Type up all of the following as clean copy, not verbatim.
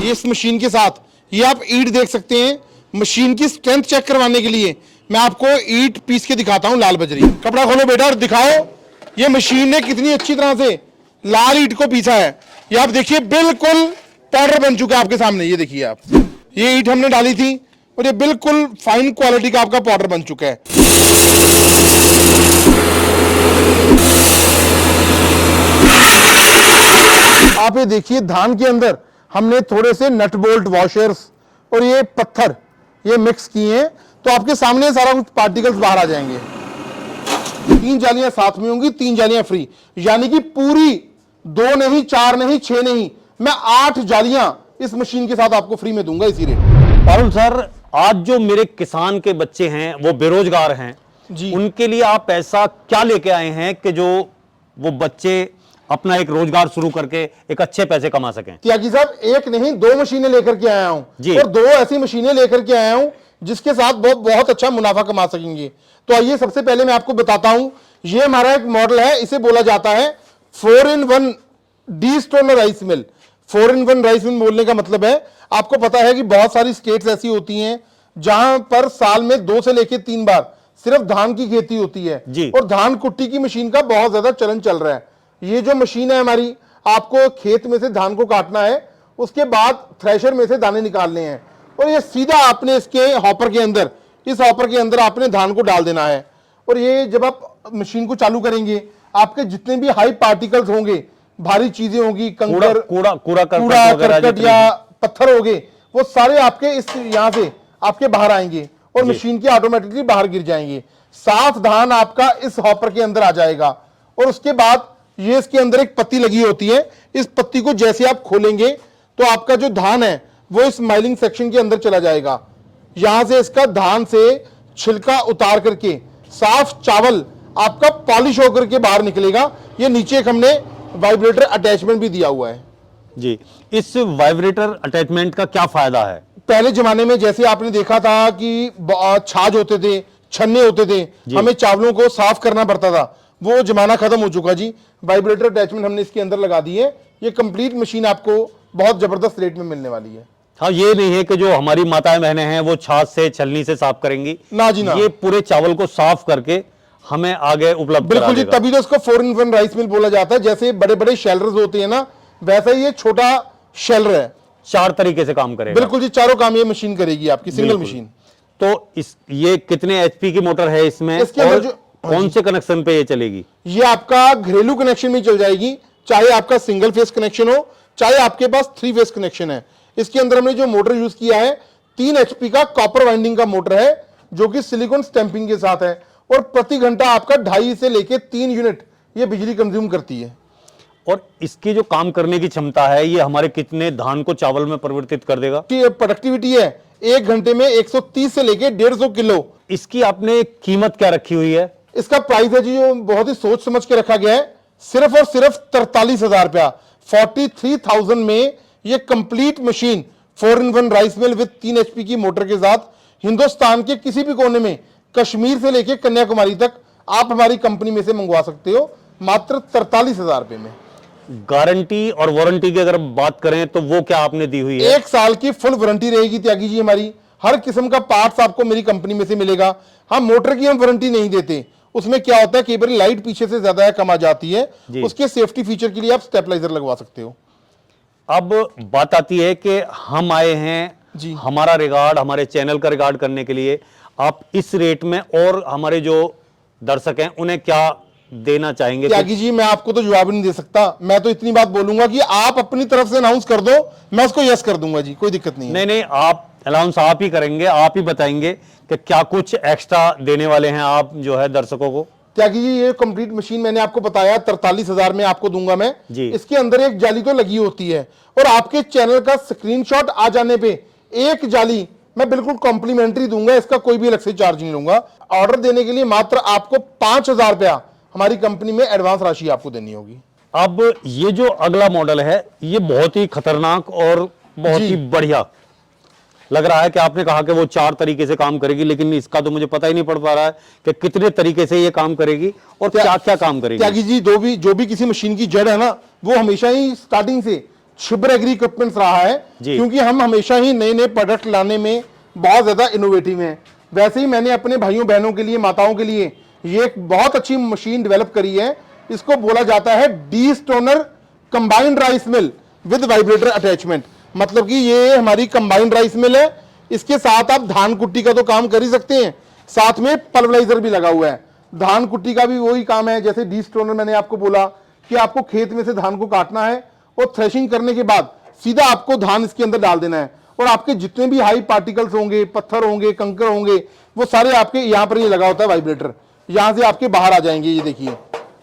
ये इस मशीन के साथ ये आप ईंट देख सकते हैं। मशीन की स्ट्रेंथ चेक करवाने के लिए मैं आपको ईंट पीस के दिखाता हूं। लाल बजरी, कपड़ा खोलो बेटा और दिखाओ ये मशीन ने कितनी अच्छी तरह से लाल ईंट को पीसा है। ये आप देखिए बिल्कुल पाउडर बन चुका है आपके सामने। ये देखिए आप, ये ईंट हमने डाली थी और ये बिल्कुल फाइन क्वालिटी का आपका पाउडर बन चुका है। आप ये देखिए धान के अंदर हमने थोड़े से नट बोल्ट वॉशर्स और ये पत्थर ये मिक्स किए हैं, तो आपके सामने सारा कुछ पार्टिकल्स बाहर आ जाएंगे। 3 जालियां साथ में होंगी, 3 जालियां फ्री, यानी कि पूरी 2 नहीं 4 नहीं 6 नहीं, मैं 8 जालियां इस मशीन के साथ आपको फ्री में दूंगा इसी रेट। पारुल सर, आज जो मेरे किसान के बच्चे हैं वो बेरोजगार हैं जी, उनके लिए आप ऐसा क्या लेके आए हैं कि जो वो बच्चे अपना एक रोजगार शुरू करके एक अच्छे पैसे कमा सकें? त्यागी साहब, एक नहीं 2 मशीनें लेकर के आया हूं और 2 ऐसी मशीनें लेकर के आया हूं जिसके साथ बहुत अच्छा मुनाफा कमा सकेंगे। तो आइए सबसे पहले मैं आपको बताता हूं, ये हमारा एक मॉडल है, इसे बोला जाता है 4-in-1 D-stone rice mill. 4-in-1 rice mill बोलने का मतलब है, आपको पता है कि बहुत सारी स्टेट्स ऐसी होती हैं जहां पर साल में 2 से लेकर 3 बार सिर्फ धान की खेती होती है और धान कुट्टी की मशीन का बहुत ज्यादा चलन चल रहा है। ये जो मशीन है हमारी, आपको खेत में से धान को काटना है, उसके बाद थ्रेशर में से दाने निकालने हैं और ये सीधा आपने इसके हॉपर के अंदर, इस हॉपर के अंदर आपने धान को डाल देना है। और ये जब आप मशीन को चालू करेंगे, आपके जितने भी हाई पार्टिकल्स होंगे, भारी चीजें होंगी, कंकर, कूड़ा करकट या पत्थर होंगे, वो सारे आपके इस यहां से आपके बाहर आएंगे और मशीन के ऑटोमेटिकली बाहर गिर जाएंगे। साफ धान आपका इस हॉपर के अंदर आ जाएगा और उसके बाद ये इसके अंदर एक पत्ती लगी होती है, इस पत्ती को जैसे आप खोलेंगे तो आपका जो धान है वो इस माइलिंग सेक्शन के अंदर चला जाएगा। यहां से इसका धान से छिलका उतार करके साफ चावल आपका पॉलिश होकर के बाहर निकलेगा। ये नीचे एक हमने वाइब्रेटर अटैचमेंट भी दिया हुआ है। जी, इस वाइब्रेटर अटैचमेंट का क्या फायदा है? पहले जमाने में जैसे आपने देखा था कि छाछ होते थे, छन्ने होते थे, हमें चावलों को साफ करना पड़ता था, वो जमाना खत्म हो चुका जी। वाइब्रेटर अटैचमेंट हमने इसके अंदर लगा दी है। ये कंप्लीट मशीन आपको बहुत जबरदस्त रेट में मिलने वाली है। हाँ, ये नहीं है कि जो हमारी माताएं बहनें हैं वो छाछ से छलनी से साफ करेंगी, ना जी ना, ये पूरे चावल को साफ करके हमें आगे उपलब्ध बिल्कुल जी। तभी तो इसको 4-in-1 राइस मिल बोला जाता है। जैसे बड़े बड़े शेलर्स होते हैं ना, वैसा ही ये छोटा शेलर है। 4 तरीके से काम करेगा। बिल्कुल जी, चारों काम ये मशीन करेगी आपकी, सिंगल मशीन। तो ये कितने एचपी की मोटर है इसमें? इसके अंदर जो कौन से कनेक्शन पे ये चलेगी? ये आपका घरेलू कनेक्शन में चल जाएगी, चाहे आपका सिंगल फेस कनेक्शन हो, चाहे आपके पास 3 फेस कनेक्शन है। इसके अंदर हमने जो मोटर यूज किया है 3 HP का कॉपर वाइंडिंग का मोटर है, जो कि सिलिकॉन स्टैंपिंग के साथ है और प्रति घंटा आपका 2.5 से लेके 3 यूनिट ये बिजली कंज्यूम करती है। और इसकी जो काम करने की क्षमता है, ये हमारे कितने धान को चावल में परिवर्तित कर देगा? प्रोडक्टिविटी है 1 घंटे में 130 से लेके 150 किलो। इसकी आपने कीमत क्या रखी हुई है? इसका प्राइस है जी, जो बहुत ही सोच समझ के रखा गया है, सिर्फ और सिर्फ 43,000 रुपया। 43,000 में ये complete machine 4-in-1 rice mill with 3 HP की मोटर के साथ हिंदुस्तान के किसी भी कोने में, कश्मीर से लेकर कन्याकुमारी तक आप हमारी कंपनी में से मंगवा सकते हो, मात्र 43,000 रुपए में। गारंटी और वारंटी की अगर बात करें तो वो क्या आपने दी हुई है? 1 साल की फुल वारंटी रहेगी त्यागी जी हमारी। हर किस्म का पार्ट्स आपको मेरी कंपनी में से मिलेगा। हम मोटर की हम वारंटी नहीं देते, उसमें क्या होता है कई बार लाइट पीछे से ज्यादा कम आ जाती है, उसके सेफ्टी फीचर के लिए आप स्टेबलाइजर लगवा सकते हो। अब बात आती है कि हम आए हैं जी, हमारा रिकॉर्ड, हमारे चैनल का रिकॉर्ड करने के लिए, आप इस रेट में और हमारे जो दर्शक हैं उन्हें क्या देना चाहेंगे? त्यागी जी, मैं आपको तो जवाब नहीं दे सकता। मैं तो इतनी बात बोलूंगा कि आप अपनी तरफ से अनाउंस कर दो, मैं उसको यस कर दूंगा जी, कोई दिक्कत नहीं है। नहीं, आप अनाउंस आप ही करेंगे, आप ही बताएंगे कि क्या कुछ एक्स्ट्रा देने वाले हैं आप जो है दर्शकों को। त्यागी जी, ये कंप्लीट मशीन मैंने आपको बताया 43,000 में आपको दूंगा मैं जी। इसके अंदर एक जाली तो लगी होती है और आपके चैनल का स्क्रीनशॉट आ जाने पे एक जाली मैं बिल्कुल कॉम्प्लीमेंट्री दूंगा, इसका कोई भी अलग से चार्ज नहीं लूंगा। ऑर्डर देने के लिए मात्र आपको 5,000 रुपया हमारी कंपनी में एडवांस राशि आपको देनी होगी। अब ये जो अगला मॉडल है ये बहुत ही खतरनाक और बहुत ही बढ़िया लग रहा है कि आपने कहा कि वो 4 तरीके से काम करेगी, लेकिन इसका तो मुझे पता ही नहीं पड़ पा रहा है कि कितने तरीके से ये काम करेगी और क्या क्या काम करेगी। त्यागी जी, जो भी किसी मशीन की जड़ है ना, वो हमेशा ही स्टार्टिंग से छिब्बर एग्री इक्विपमेंट्स रहा है, जी। क्योंकि हम हमेशा ही नए नए प्रोडक्ट लाने में बहुत ज्यादा इनोवेटिव हैं। वैसे ही मैंने अपने भाइयों बहनों के लिए, माताओं के लिए ये एक बहुत अच्छी मशीन डेवलप करी है। इसको बोला जाता है D stoner combined rice mill with vibrator attachment. मतलब कि ये हमारी कंबाइंड राइस मिल है, इसके साथ आप धान कुट्टी का तो काम कर ही सकते हैं, साथ में पल्वराइजर भी लगा हुआ है। धान कुट्टी का भी वही काम है, जैसे डी स्टोनर मैंने आपको बोला कि आपको खेत में से धान को काटना है और थ्रेशिंग करने के बाद सीधा आपको धान इसके अंदर डाल देना है, और आपके जितने भी हाई पार्टिकल्स होंगे, पत्थर होंगे, कंकर होंगे, वो सारे आपके यहाँ पर ये लगा होता है वाइब्रेटर, यहाँ से आपके बाहर आ जाएंगे। ये देखिए,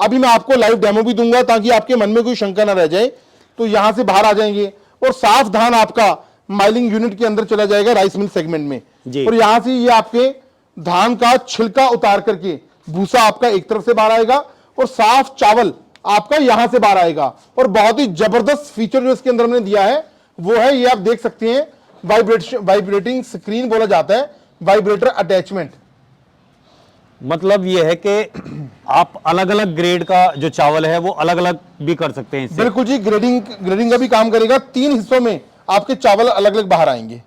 अभी मैं आपको लाइव डेमो भी दूंगा ताकि आपके मन में कोई शंका ना रह जाए। तो यहाँ से बाहर आ जाएंगे और साफ धान आपका माइलिंग यूनिट के अंदर चला जाएगा राइस मिल सेगमेंट में, और यहाँ से ये आपके धान का छिलका उतार करके भूसा आपका एक तरफ से बाहर आएगा और साफ चावल आपका यहां से बाहर आएगा। और बहुत ही जबरदस्त फीचर जो इसके अंदर हमने दिया है वो है, ये आप देख सकते हैं, वाइब्रेटिंग स्क्रीन बोला जाता है, वाइब्रेटर अटैचमेंट। मतलब ये है कि आप अलग अलग ग्रेड का जो चावल है वो अलग अलग भी कर सकते हैं इससे। बिल्कुल जी, ग्रेडिंग का भी काम करेगा। 3 हिस्सों में आपके चावल अलग अलग बाहर आएंगे,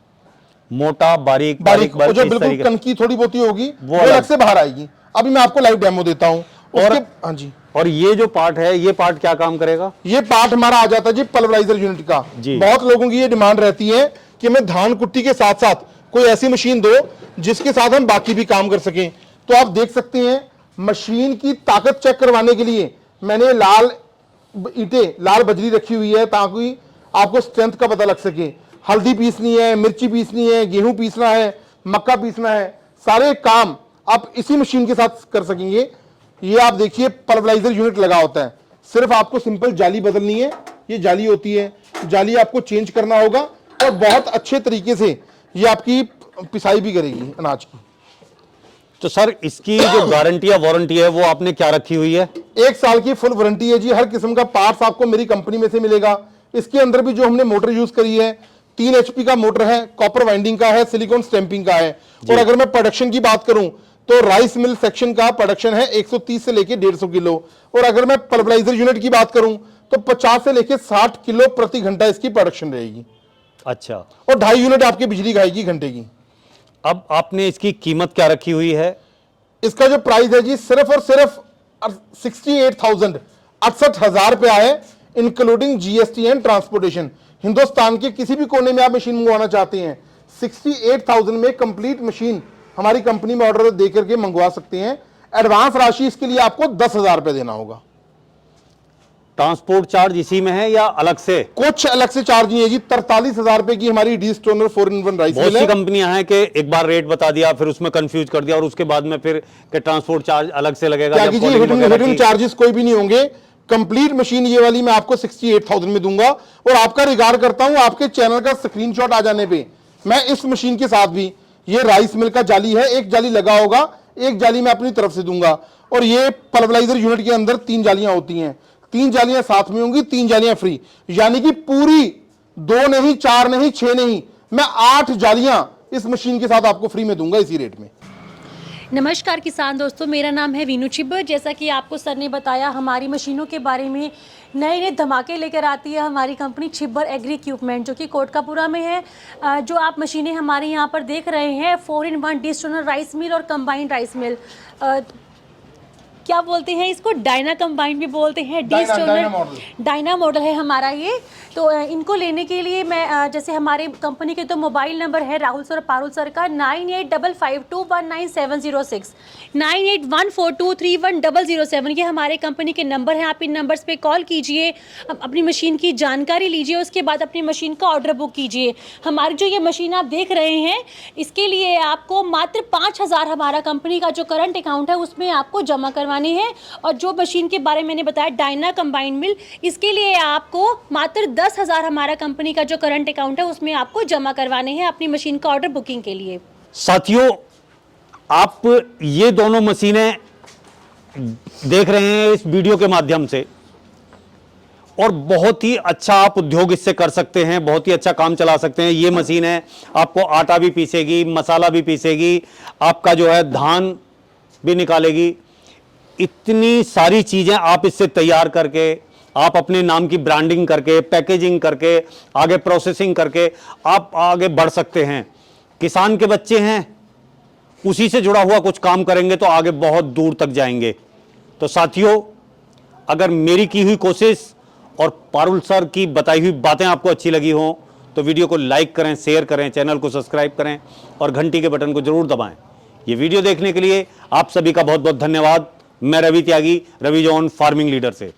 मोटा, बारीक, बारीक, और जो बिल्कुल कनकी थोड़ी बहुत होगी वो अलग से बाहर आएगी। अभी मैं आपको लाइव डेमो देता हूं। और हाँ जी, और ये जो पार्ट है, ये पार्ट क्या काम करेगा? ये पार्ट हमारा आ जाता है जी पल्वराइजर यूनिट का। बहुत लोगों की ये डिमांड रहती है कि मैं धान कुट्टी के साथ साथ कोई ऐसी मशीन दो जिसके साथ हम बाकी भी काम कर सकें। तो आप देख सकते हैं, मशीन की ताकत चेक करवाने के लिए मैंने लाल ईंटें, लाल बजरी रखी हुई है ताकि आपको स्ट्रेंथ का पता लग सके। हल्दी पीसनी है, मिर्ची पीसनी है, गेहूं पीसना है, मक्का पीसना है, सारे काम आप इसी मशीन के साथ कर सकेंगे। ये आप देखिए, पल्वराइजर यूनिट लगा होता है, सिर्फ आपको सिंपल जाली बदलनी है। ये जाली होती है, जाली आपको चेंज करना होगा और बहुत अच्छे तरीके से ये आपकी पिसाई भी करेगी अनाज की। तो सर, इसकी जो गारंटी या वारंटी है वो आपने क्या रखी हुई है? 1 साल की फुल वारंटी है जी। हर किस्म का पार्ट्स आपको मेरी कंपनी में से मिलेगा। इसके अंदर भी जो हमने मोटर यूज करी है, 3 HP का मोटर है, कॉपर वाइंडिंग का है, सिलिकॉन स्टैंपिंग का है। और अगर मैं प्रोडक्शन की बात करूं तो राइस मिल सेक्शन का प्रोडक्शन है 130 से लेके 150 किलो, और अगर मैं पल्वराइजर यूनिट की बात करूं तो 50 से लेके 60 किलो प्रति घंटा इसकी प्रोडक्शन रहेगी। अच्छा। और 2.5 यूनिट आपकी बिजली खाएगी घंटे की। अब आपने इसकी कीमत क्या रखी हुई है? इसका जो प्राइस है जी, सिर्फ और सिर्फ 68,000, 68,000 रुपया है, including GST and transportation. Hindustan के किसी भी कोने में आप मशीन मंगवाना चाहते हैं, 68,000 में कंप्लीट मशीन हमारी कंपनी में ऑर्डर दे करके मंगवा सकते हैं। एडवांस राशि इसके लिए आपको 10,000 रुपए देना होगा। ट्रांसपोर्ट चार्ज इसी में है या अलग से? कुछ अलग से चार्ज नहीं है जी। 43,000 रुपए की हमारी D stoner 4-in-1 rice mill है। बहुत सी कंपनियां हैं कि एक बार रेट बता दिया, फिर उसमें कंफ्यूज कर दिया और उसके बाद में फिर के ट्रांसपोर्ट चार्ज अलग से लगेगा। हिडन चार्जेस कोई भी नहीं होंगे। कंप्लीट मशीन ये वाली मैं आपको 68,000 में दूंगा। और आपका रिगार्ड करता हूं, आपके चैनल का स्क्रीनशॉट आ जाने पे मैं इस मशीन के साथ भी, ये राइस मिल का जाली है, एक जाली लगा होगा, एक जाली मैं अपनी तरफ से दूंगा। और ये पल्वराइजर यूनिट के अंदर 3 जालियां होती हैं, 3 जालियां साथ में होंगी, 3 जालियां फ्री, यानी कि पूरी 2 नहीं, 4 नहीं, 6 नहीं, मैं 8 जालियां इस मशीन के साथ आपको फ्री में दूंगा इसी रेट में। नमस्कार किसान दोस्तों, मेरा नाम है वीनू छिब्बर। जैसा कि आपको सर ने बताया हमारी मशीनों के बारे में, नए नए धमाके लेकर आती है हमारी कंपनी छिब्बर एग्री इक्विपमेंट, जो कि कोटकापुरा में है। जो आप मशीनें हमारे यहाँ पर देख रहे हैं, 4-in-1 D stoner rice mill और कंबाइंड राइस मिल, क्या बोलते हैं इसको, डायना कंबाइंड भी बोलते हैं, डी स्टोनर डायना मॉडल है हमारा ये। तो इनको लेने के लिए मैं, जैसे हमारे कंपनी के तो मोबाइल नंबर है राहुल सर और पारुल सर का 9855219706, 9814231007, ये हमारे कंपनी के नंबर हैं। आप इन नंबर्स पे कॉल कीजिए, अपनी मशीन की जानकारी लीजिए, उसके बाद अपनी मशीन का ऑर्डर बुक कीजिए। हमारी जो ये मशीन आप देख रहे हैं, इसके लिए आपको मात्र 5,000 हमारा कंपनी का जो करंट अकाउंट है उसमें आपको जमा करवानी है। और जो मशीन के बारे में मैंने बताया डायना कंबाइंड मिल, इसके लिए आपको मात्र 10,000 हमारा कंपनी का जो करंट अकाउंट है उसमें आपको जमा करवाने हैं अपनी मशीन का ऑर्डर बुकिंग के लिए। साथियों, आप ये दोनों मशीनें देख रहे हैं इस वीडियो के माध्यम से, और बहुत ही अच्छा आप उद्योग इससे कर सकते हैं, बहुत ही अच्छा काम चला सकते हैं। ये मशीन है, आपको आटा भी पीसेगी, मसाला भी पीसेगी, आपका जो है धान भी निकालेगी। इतनी सारी चीजें आप इससे तैयार करके आप अपने नाम की ब्रांडिंग करके, पैकेजिंग करके, आगे प्रोसेसिंग करके आप आगे बढ़ सकते हैं। किसान के बच्चे हैं, उसी से जुड़ा हुआ कुछ काम करेंगे तो आगे बहुत दूर तक जाएंगे। तो साथियों, अगर मेरी की हुई कोशिश और पारुल सर की बताई हुई बातें आपको अच्छी लगी हो तो वीडियो को लाइक करें, शेयर करें, चैनल को सब्सक्राइब करें और घंटी के बटन को जरूर दबाएं। ये वीडियो देखने के लिए आप सभी का बहुत बहुत धन्यवाद। मैं रवि त्यागी, रवि जॉन फार्मिंग लीडर से।